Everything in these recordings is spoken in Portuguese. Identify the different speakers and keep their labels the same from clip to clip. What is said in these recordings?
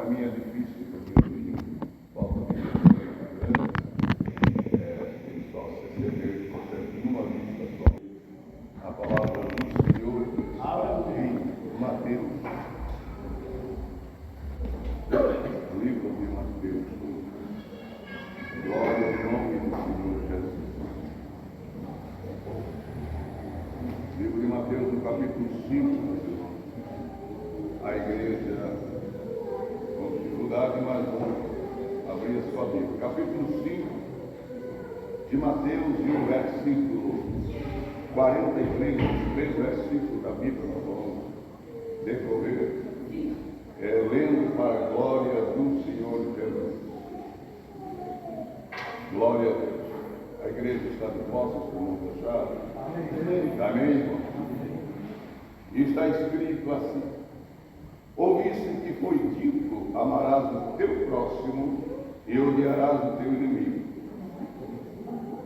Speaker 1: para mim é difícil, porque eu tenho falta de grande, só se receber, portanto, numa vista só. A palavra do Senhor está em Mateus, livro de Mateus. Glória ao nome do Senhor Jesus. Livro de Mateus, no capítulo 5, a igreja com dificuldade, mas vamos abrir a sua Bíblia. Capítulo 5 de Mateus, e o versículo 43, os 3 versículos da Bíblia nós vamos decorrer, lendo para a glória do Senhor Jesus. Glória a Deus. A igreja está de posse, os irmãos acharam? Amém, irmão? E está escrito assim: ouviste que foi dito, amarás o teu próximo e odiarás o teu inimigo.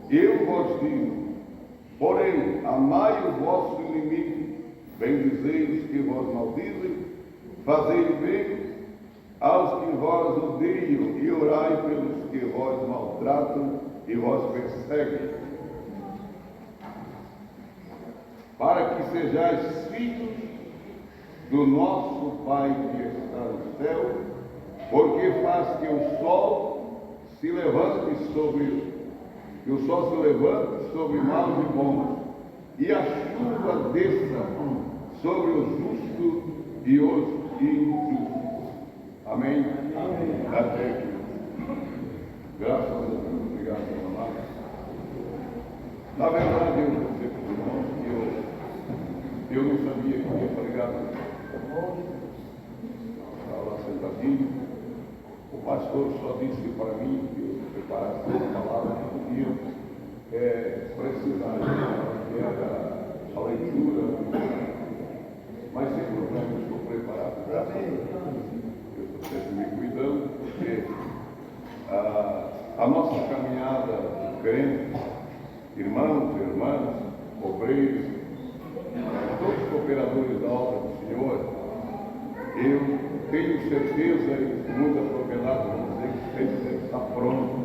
Speaker 1: Eu vos digo, porém, amai o vosso inimigo, bendizei os que vos maldizem, fazei bem aos que vos odeiam e orai pelos que vos maltratam e vos perseguem, para que sejais filhos do nosso Pai que está no céu, porque faz que o sol se levante sobre maus e bons, e a chuva desça sobre os justos e os injustos. Amém? Amém. Até aqui. Graças a Deus. Obrigado, meu amado. Na verdade, eu vou dizer para os irmãos que eu não sabia que ia pregar. Estava lá sentadinho. O pastor só disse para mim que eu preparasse uma palavra que podia precisar, que era a leitura. Mas sem problema, eu estou preparado. Graças a Deus. Eu estou sempre me cuidando, porque a nossa caminhada de crentes, irmãos e irmãs, obreiros, todos os cooperadores da obra do Senhor, eu tenho certeza e com muita propriedade, vamos dizer que sempre está pronto.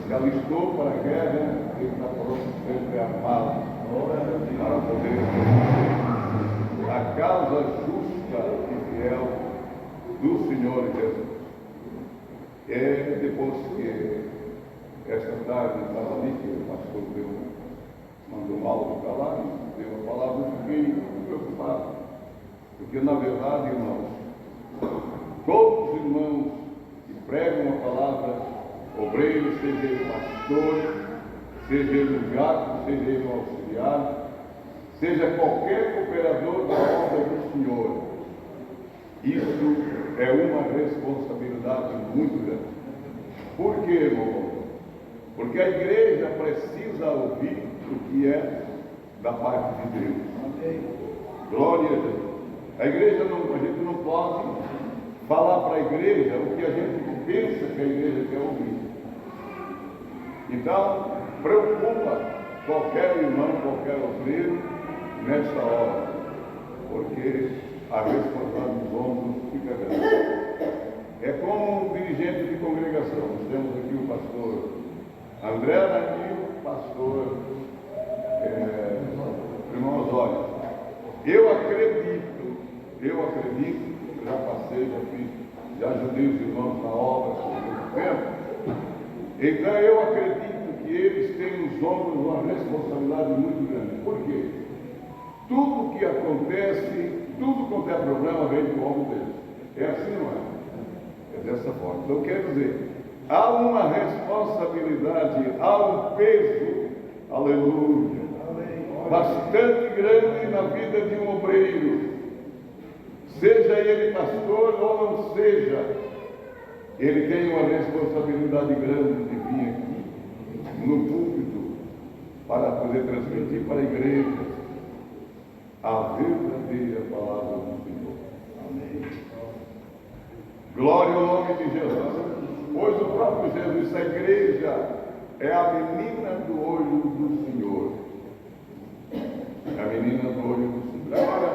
Speaker 1: Se alistou para a guerra, ele está pronto sempre armado para poder a causa justa e fiel do Senhor Jesus. Depois que esta tarde estava ali, que o pastor mandou um áudio para lá e deu uma palavra, eu fiquei muito preocupado. Porque, na verdade, irmãos, todos os irmãos que pregam a palavra, obreiros, seja ele pastor, seja ele diácono, seja ele auxiliar, seja qualquer cooperador da obra do Senhor, isso é uma responsabilidade muito grande. Por quê, irmão? Porque a igreja precisa ouvir o que é da parte de Deus. Glória a Deus. A gente não pode falar para a igreja o que a gente pensa que a igreja quer ouvir. Então, preocupa qualquer irmão, qualquer obreiro nesta hora, porque a responsabilidade dos ombros fica grande. É como um dirigente de congregação. Nós temos aqui o pastor André e o pastor irmão Osório. Eu acredito, já passei, já ajudei os irmãos na obra por muito tempo. Então eu acredito que eles têm nos ombros uma responsabilidade muito grande. Por quê? Tudo que acontece, tudo quanto é problema vem do ombro deles. É assim, não é? É dessa forma. Então quer dizer, há uma responsabilidade, há um peso, aleluia, bastante grande na vida de um obreiro. Seja ele pastor ou não seja, ele tem uma responsabilidade grande de vir aqui no púlpito para poder transmitir para a igreja a verdadeira palavra do Senhor. Amém. Glória ao nome de Jesus. Pois o próprio Jesus, essa igreja é a menina do olho do Senhor. É a menina do olho do Senhor. Agora,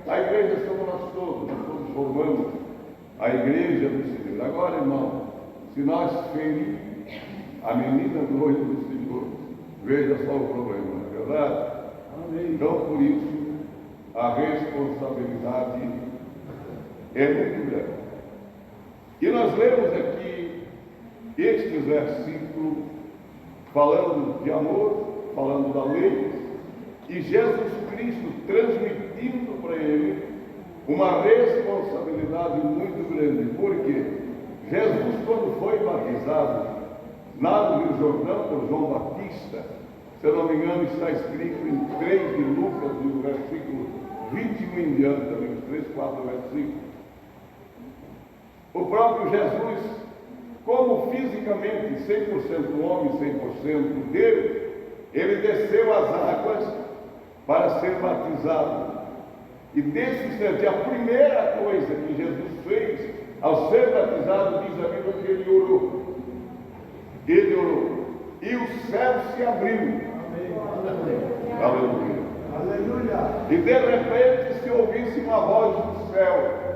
Speaker 1: a igreja somos nós todos formamos a igreja do Senhor. Agora, irmão, se nós ferir a menina noiva do Senhor, veja só o problema, não é verdade? Amém. Então, por isso, a responsabilidade é muito grande. E nós lemos aqui estes versículos falando de amor, falando da lei, e Jesus Cristo transmitindo para ele uma responsabilidade muito grande. Porque Jesus, quando foi batizado lá no Rio Jordão por João Batista, se eu não me engano, está escrito em 3 de Lucas, no versículo 21 em diante, também os 3, 4 versículos. O próprio Jesus, como fisicamente 100% homem, 100% Deus, ele desceu às águas para ser batizado. E nesse instante, a primeira coisa que Jesus fez ao ser batizado, diz a Bíblia que ele orou. Ele orou. E o céu se abriu. Aleluia. Aleluia. E de repente se ouvisse uma voz do céu.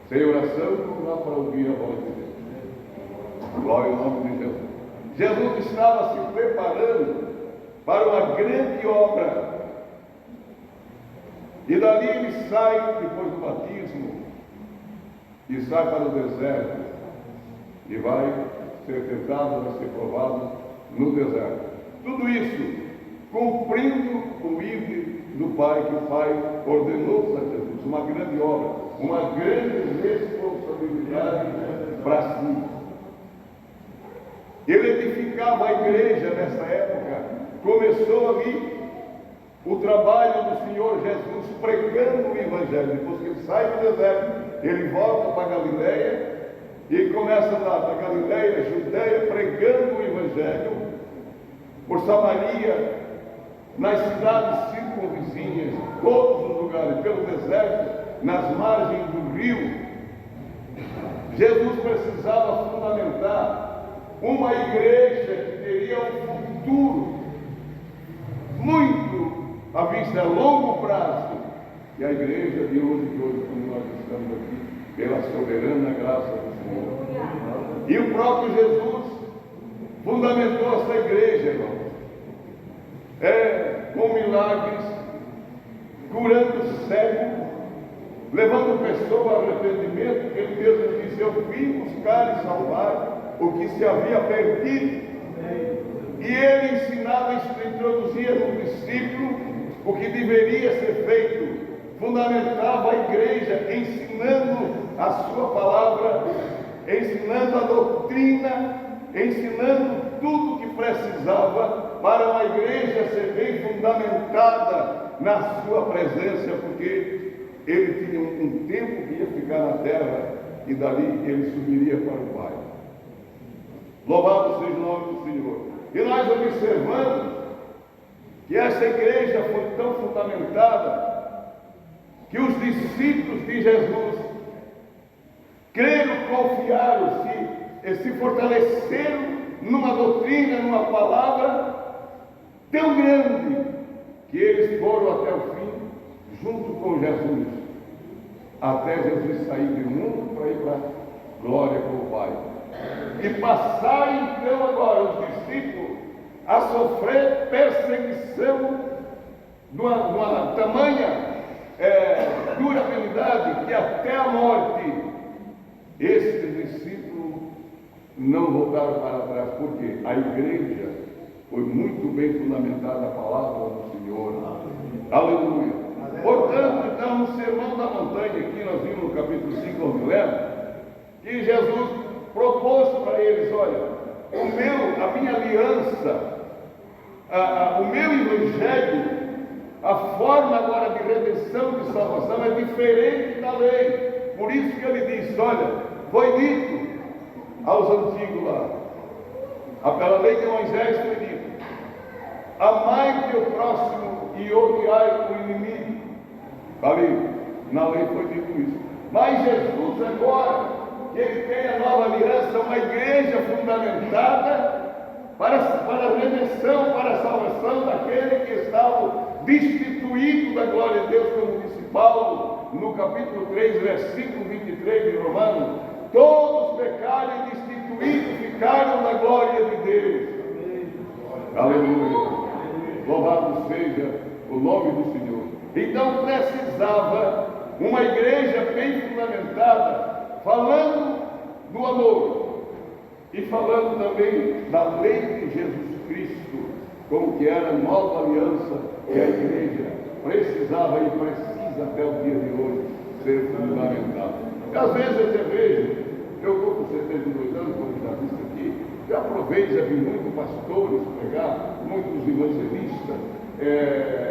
Speaker 1: Sem oração não dá para ouvir a voz de Deus. Glória ao nome de Jesus. Jesus estava se preparando para uma grande obra. E dali ele sai, depois do batismo, e sai para o deserto. E vai ser tentado, vai ser provado no deserto. Tudo isso cumprindo o ídolo do Pai, que o Pai ordenou para Jesus. Uma grande obra, uma grande responsabilidade para si. Ele edificava a igreja nessa época. Começou ali o trabalho do Senhor Jesus pregando o Evangelho. Depois que ele sai do deserto, ele volta para Galileia e começa lá para Galileia, Judeia, pregando o Evangelho por Samaria, nas cidades circunvizinhas, todos os lugares, pelo deserto, nas margens do rio. Jesus precisava fundamentar uma igreja que teria um futuro muito à vista, a longo prazo. E a igreja de hoje, como nós estamos aqui, pela soberana graça do Senhor. E o próprio Jesus fundamentou essa igreja, irmão. Com milagres, curando cego, levando pessoas ao arrependimento, que ele mesmo disse: eu vim buscar e salvar o que se havia perdido. E ele ensinava, introduzia no discípulo o que deveria ser feito, fundamentava a igreja, ensinando a sua palavra, ensinando a doutrina, ensinando tudo que precisava para uma igreja ser bem fundamentada na sua presença, porque ele tinha um tempo que ia ficar na terra e dali ele subiria para o Pai. Louvado seja o nome do Senhor. E nós observamos que essa igreja foi tão fundamentada que os discípulos de Jesus creram, confiaram, se fortaleceram numa doutrina, numa palavra tão grande, que eles foram até o fim, junto com Jesus, até Jesus sair do mundo para ir para a glória com o Pai. E passaram então agora os discípulos a sofrer perseguição de uma tamanha durabilidade que até a morte esses discípulos não voltaram para trás, porque a igreja foi muito bem fundamentada a palavra do Senhor. Aleluia. Portanto, então, no Sermão da Montanha, aqui nós vimos no capítulo 5, onde lemos, que Jesus propôs para eles: olha, a minha aliança, o meu evangelho, a forma agora de redenção, de salvação é diferente da lei. Por isso que ele disse: olha, foi dito aos antigos lá, pela lei de Moisés foi dito: amai o teu próximo e odiai o inimigo. Ali, na lei foi dito isso. Mas Jesus agora, que ele tem a nova aliança, uma igreja fundamentada para a redenção, para a salvação daquele que estava destituído da glória de Deus, como disse Paulo no capítulo 3, versículo 23 de Romanos, todos pecaram e destituídos ficaram da glória de Deus. Aleluia. Louvado seja o nome do Senhor. Então precisava uma igreja bem fundamentada, falando do amor e falando também da lei de Jesus Cristo, como que era a nova aliança que a igreja precisava e precisa até o dia de hoje ser fundamentada. Às vezes eu te vejo, eu estou com 72 anos, como já disse aqui, já aproveito, já vi muitos pastores pregar, muitos evangelistas,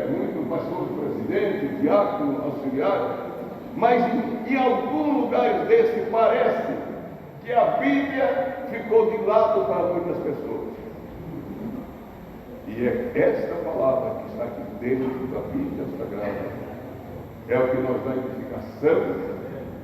Speaker 1: muitos pastores presidentes, diáconos, auxiliares, mas em algum lugar desse parece que a Bíblia ficou de lado para muitas pessoas. E é esta palavra que está aqui dentro da Bíblia Sagrada, é o que nos dá edificação,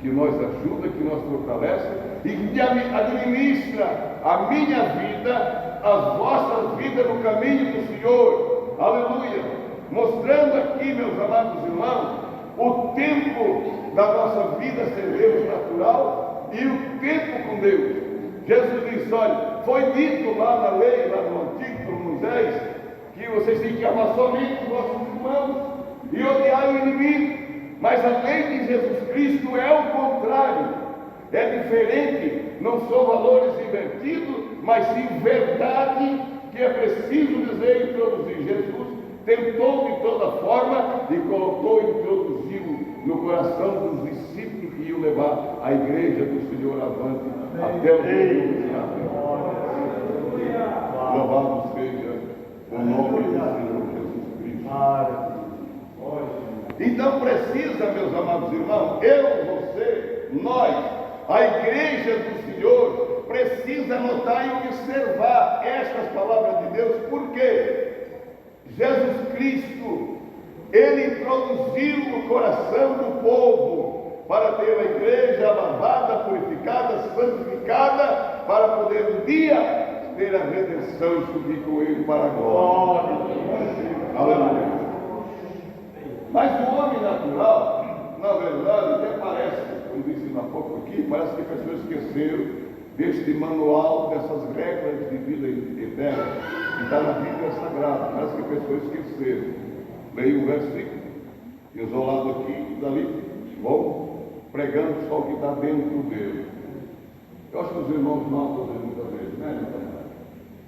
Speaker 1: que nos ajuda, que nos fortalece e que administra a minha vida, as vossas vidas no caminho do Senhor. Aleluia! Mostrando aqui, meus amados irmãos, o tempo da nossa vida ser Deus natural e o tempo com Deus. Jesus disse: olha, foi dito lá na lei, lá no Antigo, por Moisés, que vocês têm que amar somente os vossos irmãos e odiar o inimigo. Mas a lei de Jesus Cristo é o contrário, é diferente, não são valores invertidos, mas sim verdade, que é preciso dizer e introduzir. Jesus tentou de toda forma e colocou e introduziu no coração dos discípulos que iam levar a igreja do Senhor avante até o dia do Louvado seja o nome do Senhor Jesus Cristo. Então precisa, meus amados irmãos, eu, você, nós, a igreja do Senhor, precisa notar e observar estas palavras de Deus, porque Jesus Cristo, Ele introduziu no coração do povo para ter a igreja lavada, purificada, santificada, para poder um dia ter a redenção e subir com Ele para a glória. Aleluia. Mas o homem natural, na verdade, até parece, como disse há pouco aqui, parece que as pessoas esqueceram deste manual, dessas regras de vida eterna, que está na Bíblia Sagrada. Parece que as pessoas esqueceram. Leio um versículo, isolado aqui e dali, vão pregando só o que está dentro dele. Eu acho que os irmãos não fazem muitas vezes, né?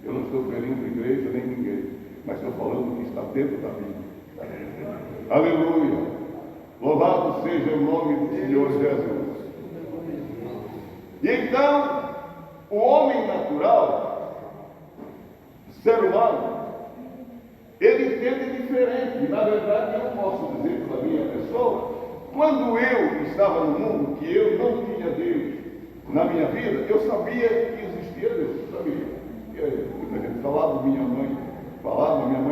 Speaker 1: Eu não estou ferindo igreja nem ninguém, mas estou falando o que está dentro da Bíblia. Aleluia! Louvado seja o nome do Senhor Jesus. E então, o homem natural, ser humano, ele entende diferente. Na verdade, eu posso dizer pela minha pessoa, quando eu estava no mundo, que eu não tinha Deus na minha vida, eu sabia que existia Deus, eu sabia. Muita gente falava, minha mãe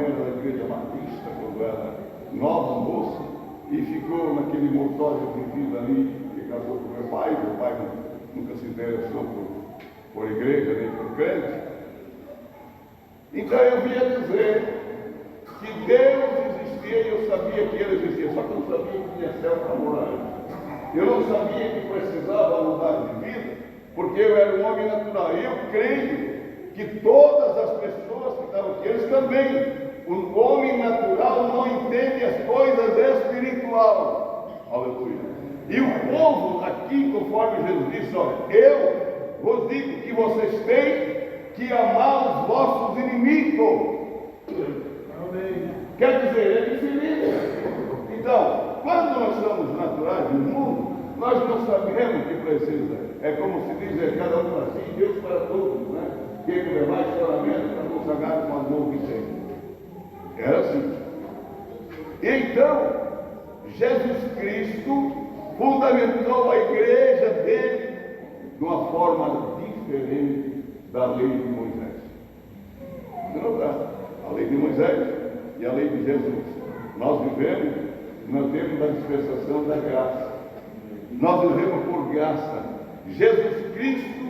Speaker 1: era da igreja batista, quando era nova moça, e ficou naquele mortório de vida ali, que casou com meu pai nunca se interessou por igreja, nem por crente. Então eu vinha dizer que Deus existia e eu sabia que Ele existia, só que eu não sabia que tinha céu para morar. Eu não sabia que precisava mudar de vida, porque eu era um homem natural. E eu creio que todas as pessoas que estavam aqui, eles também. O homem natural não entende as coisas espirituais. Aleluia. E o povo aqui, conforme Jesus disse, olha, eu vos digo que vocês têm que amar os vossos inimigos. Amém. Quer dizer, é diferente. Então, quando nós somos naturais no mundo, nós não sabemos o que precisa. É como se diz, cada um para si, Deus para todos, né? Quem puder mais choramento para consagrar com a amor que tem. Era assim. Então, Jesus Cristo fundamentou a igreja dele de uma forma diferente da lei de Moisés. A lei de Moisés e a lei de Jesus. Nós vivemos no tempo da dispensação da graça. Nós vivemos por graça. Jesus Cristo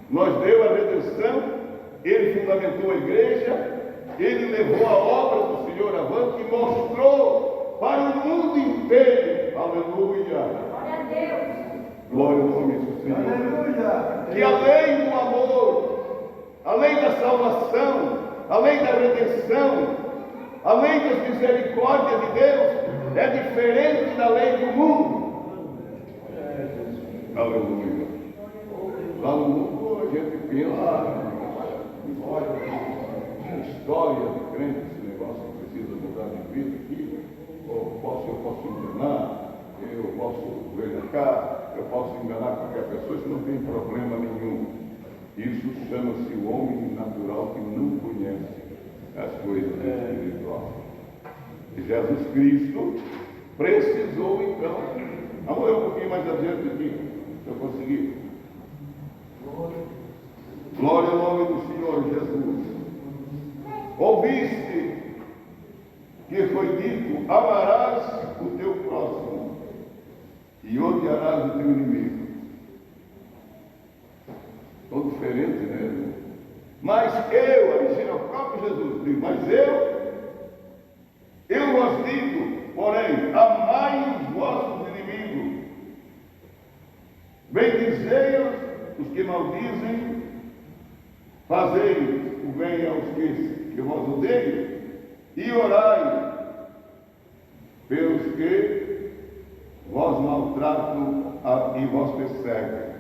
Speaker 1: nos deu a redenção, Ele fundamentou a igreja, Ele levou a obra do Senhor avante e mostrou para o mundo inteiro, aleluia,
Speaker 2: Glória a Deus.
Speaker 1: Glória ao nome do Senhor.
Speaker 3: Aleluia.
Speaker 1: Que além do amor, além da salvação, além da redenção, além das misericórdias de Deus, é diferente da lei do mundo. Aleluia. Lá no mundo a gente pensa em história de crente, esse negócio que precisa mudar de vida aqui. Eu posso enganar, eu posso ver cá, eu posso enganar qualquer pessoa, isso não tem problema nenhum. Isso chama-se o homem natural que não conhece as coisas espirituais. E Jesus Cristo precisou então. Vamos ler um pouquinho mais adiante aqui, se eu conseguir. Glória ao nome do Senhor Jesus. Ouviste que foi dito: amarás o teu próximo e odiarás o teu inimigo. Tão diferente, né? Mas aí é o próprio Jesus diz: mas eu vos digo, porém, amai os vossos inimigos, bendizei os que maldizem, fazei o bem aos que vos odeiam, e orai pelos que vos maltratam e vos perseguem.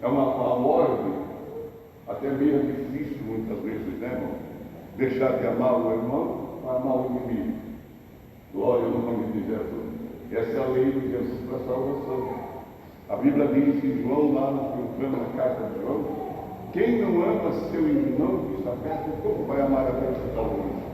Speaker 1: É uma ordem até meio difícil muitas vezes, né, irmão? Deixar de amar o irmão para amar o inimigo. Glória ao nome de Jesus. Essa é a lei de Jesus para a salvação. A Bíblia diz em João, lá na carta de João: quem não ama seu irmão que está perto, como vai amar a Deus que está longe?